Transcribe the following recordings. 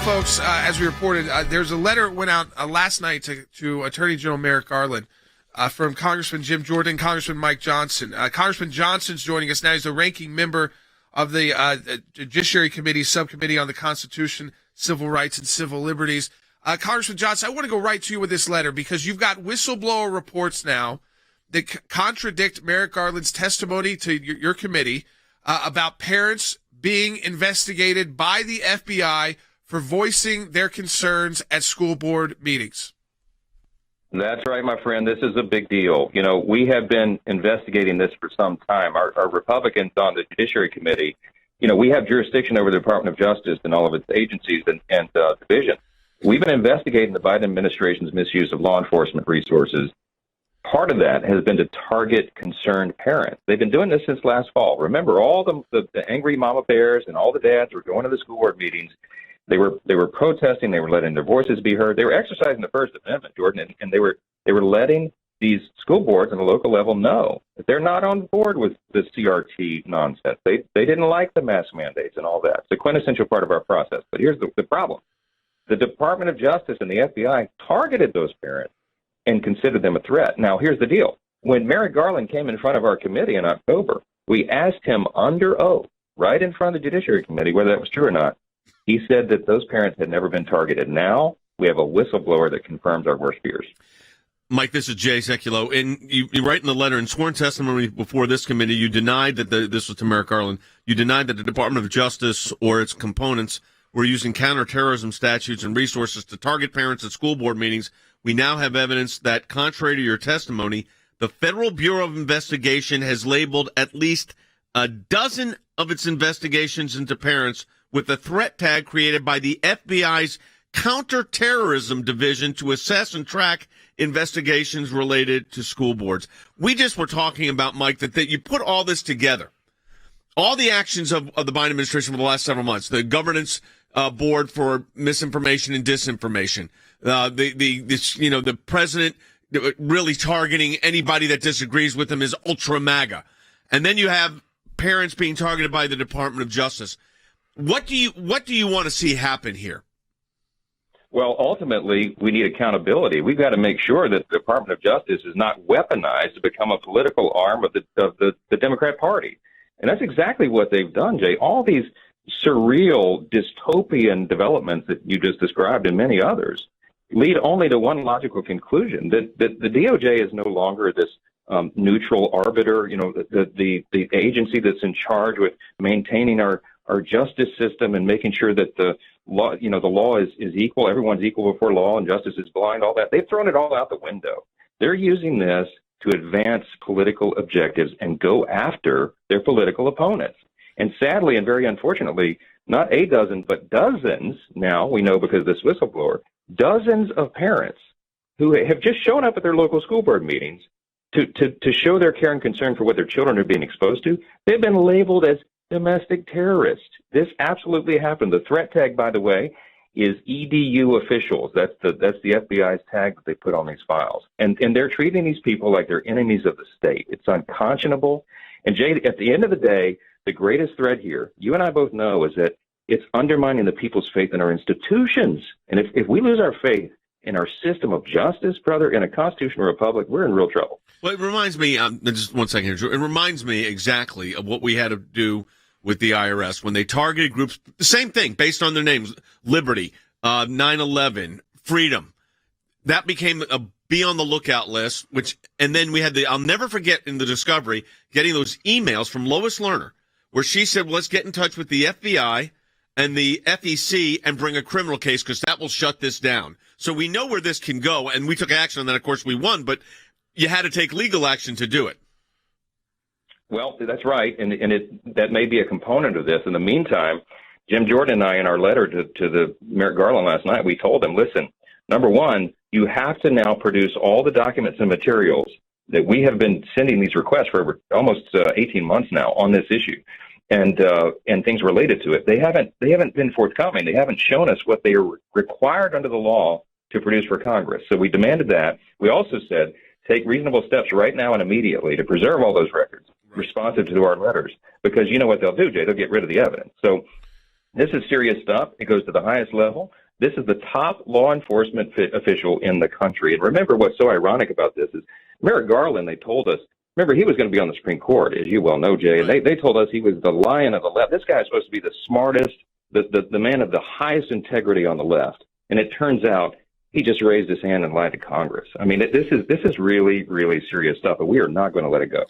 folks, as we reported, there's a letter that went out last night to Attorney General Merrick Garland from Congressman Jim Jordan, Congressman Mike Johnson. Congressman Johnson's joining us now. He's the ranking member of the Judiciary Committee Subcommittee on the Constitution, Civil Rights, and Civil Liberties. Congressman Johnson, I want to go right to you with this letter because you've got whistleblower reports now that contradict Merrick Garland's testimony to your committee about parents being investigated by the FBI for voicing their concerns at school board meetings. That's right, my friend. This is a big deal. You know, we have been investigating this for some time. Our Republicans on the Judiciary Committee, you know, we have jurisdiction over the Department of Justice and all of its agencies and divisions. We've been investigating the Biden administration's misuse of law enforcement resources. Part of that has been to target concerned parents. They've been doing this since last fall. Remember, all the angry mama bears and all the dads were going to the school board meetings. They were protesting. They were letting their voices be heard. They were exercising the First Amendment, Jordan, and they were letting these school boards on the local level know that they're not on board with the CRT nonsense. They didn't like the mask mandates and all that. It's a quintessential part of our process. But here's the problem. The Department of Justice and the FBI targeted those parents and considered them a threat. Now, here's the deal. When Merrick Garland came in front of our committee in October, we asked him under oath, right in front of the Judiciary Committee, whether that was true or not. He said that those parents had never been targeted. Now we have a whistleblower that confirms our worst fears. Mike, this is Jay Sekulow. And you write in the letter, in sworn testimony before this committee, you denied that this was to Merrick Garland, you denied that the Department of Justice or its components were using counterterrorism statutes and resources to target parents at school board meetings. We now have evidence that, contrary to your testimony, the Federal Bureau of Investigation has labeled at least a dozen of its investigations into parents with a threat tag created by the FBI's Counterterrorism Division to assess and track investigations related to school boards. We just were talking about, Mike, that you put all this together. All the actions of the Biden administration for the last several months, the governance board for misinformation and disinformation, the president really targeting anybody that disagrees with him is ultra MAGA. And then you have parents being targeted by the Department of Justice. What do you want to see happen here? Well, ultimately, we need accountability. We've got to make sure that the Department of Justice is not weaponized to become a political arm of the Democrat Party. And that's exactly what they've done, Jay. All these surreal, dystopian developments that you just described and many others lead only to one logical conclusion, that the DOJ is no longer this neutral arbiter, you know, the agency that's in charge with maintaining our justice system and making sure that the law, you know, the law is equal, everyone's equal before law and justice is blind, all that. They've thrown it all out the window. They're using this to advance political objectives and go after their political opponents. And sadly and very unfortunately, not a dozen, but dozens now, we know because of this whistleblower, dozens of parents who have just shown up at their local school board meetings to show their care and concern for what their children are being exposed to, they've been labeled as domestic terrorists. This absolutely happened. The threat tag, by the way, is EDU officials. That's the FBI's tag that they put on these files. And they're treating these people like they're enemies of the state. It's unconscionable. And Jay, at the end of the day, the greatest threat here, you and I both know, is that it's undermining the people's faith in our institutions. And if we lose our faith in our system of justice, brother, in a constitutional republic, we're in real trouble. Well, it reminds me, just 1 second here, Drew. It reminds me exactly of what we had to do with the IRS when they targeted groups, the same thing, based on their names, Liberty, 9/11, Freedom. That became a be on the lookout list, and then we had I'll never forget in the discovery, getting those emails from Lois Lerner, where she said, well, let's get in touch with the FBI and the FEC and bring a criminal case because that will shut this down. So we know where this can go, and we took action on that. Of course, we won, but you had to take legal action to do it. Well, that's right, and that may be a component of this. In the meantime, Jim Jordan and I, in our letter to the Merrick Garland last night, we told him, listen, number one, you have to now produce all the documents and materials that we have been sending these requests for over almost 18 months now on this issue, and things related to it. They haven't been forthcoming. They haven't shown us what they are required under the law to produce for Congress. So we demanded that. We also said, take reasonable steps right now and immediately to preserve all those records responsive to our letters, because you know what they'll do, Jay, they'll get rid of the evidence. So This is serious stuff. It goes to the highest level. This is the top law enforcement official in the country. And remember what's so ironic about this is Merrick Garland, they told us, remember, he was going to be on the Supreme Court, as you well know, Jay, and they told us he was the lion of the left. This guy is supposed to be the smartest, the man of the highest integrity on the left. And it turns out he just raised his hand and lied to Congress. I mean, this is really, really serious stuff, and we are not going to let it go.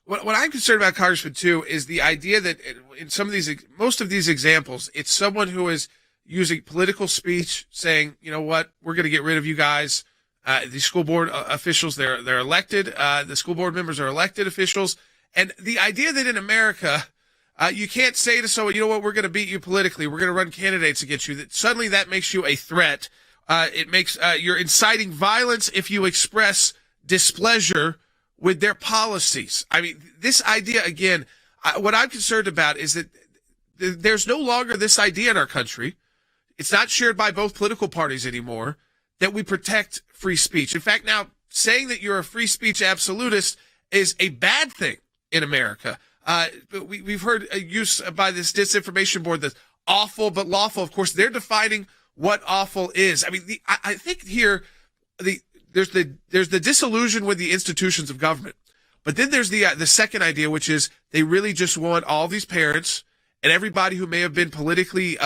What I'm concerned about, Congressman, too, is the idea that in most of these examples, it's someone who is using political speech, saying, you know what, we're going to get rid of you guys. The school board officials, they're elected. The school board members are elected officials. And the idea that in America, you can't say to someone, you know what, we're going to beat you politically. We're going to run candidates against you. That suddenly that makes you a threat. It makes you're inciting violence if you express displeasure with their policies. I mean, this idea, again, what I'm concerned about is that there's no longer this idea in our country. It's not shared by both political parties anymore that we protect free speech. In fact, now saying that you're a free speech absolutist is a bad thing in America. We've heard use by this disinformation board that's awful but lawful. Of course, they're defining what awful is. I mean, I think here there's the disillusion with the institutions of government, but then there's the second idea, which is they really just want all these parents and everybody who may have been politically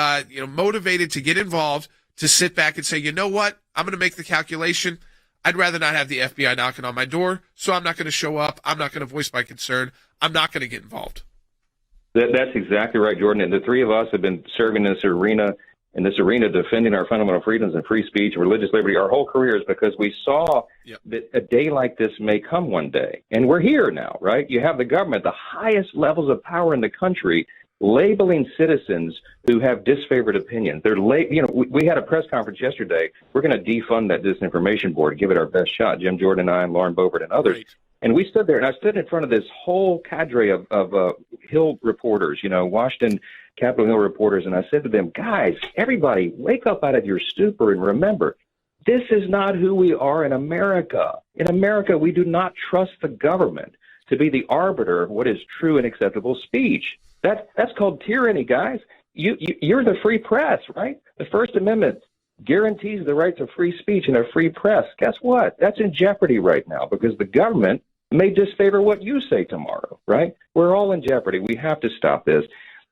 motivated to get involved to sit back and say, you know what, I'm going to make the calculation. I'd rather not have the FBI knocking on my door, so I'm not going to show up. I'm not going to voice my concern. I'm not going to get involved. That's exactly right, Jordan. And the three of us have been serving in this arena, defending our fundamental freedoms and free speech and religious liberty our whole careers because we saw that a day like this may come one day. And we're here now, right? You have the government, the highest levels of power in the country, labeling citizens who have disfavored opinions. We had a press conference yesterday. We're going to defund that disinformation board, give it our best shot. Jim Jordan and I, and Lauren Boebert and others. Right. And we stood there, and I stood in front of this whole cadre of Hill reporters, Washington Capitol Hill reporters, and I said to them, guys, everybody, wake up out of your stupor and remember, this is not who we are in America. In America, we do not trust the government to be the arbiter of what is true and acceptable speech. That's called tyranny, guys. You're the free press, right? The First Amendment guarantees the right to free speech and a free press. Guess what? That's in jeopardy right now because the government may disfavor what you say tomorrow, right? We're all in jeopardy. We have to stop this.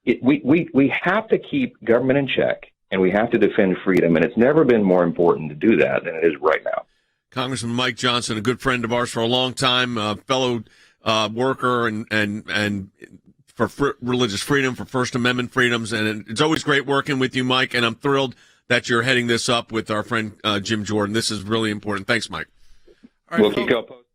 We have to keep government in check, and we have to defend freedom, and it's never been more important to do that than it is right now. Congressman Mike Johnson, a good friend of ours for a long time, fellow worker and for religious freedom, for First Amendment freedoms, and it's always great working with you, Mike, and I'm thrilled that you're heading this up with our friend Jim Jordan. This is really important. Thanks, Mike. All right, we'll keep you posted.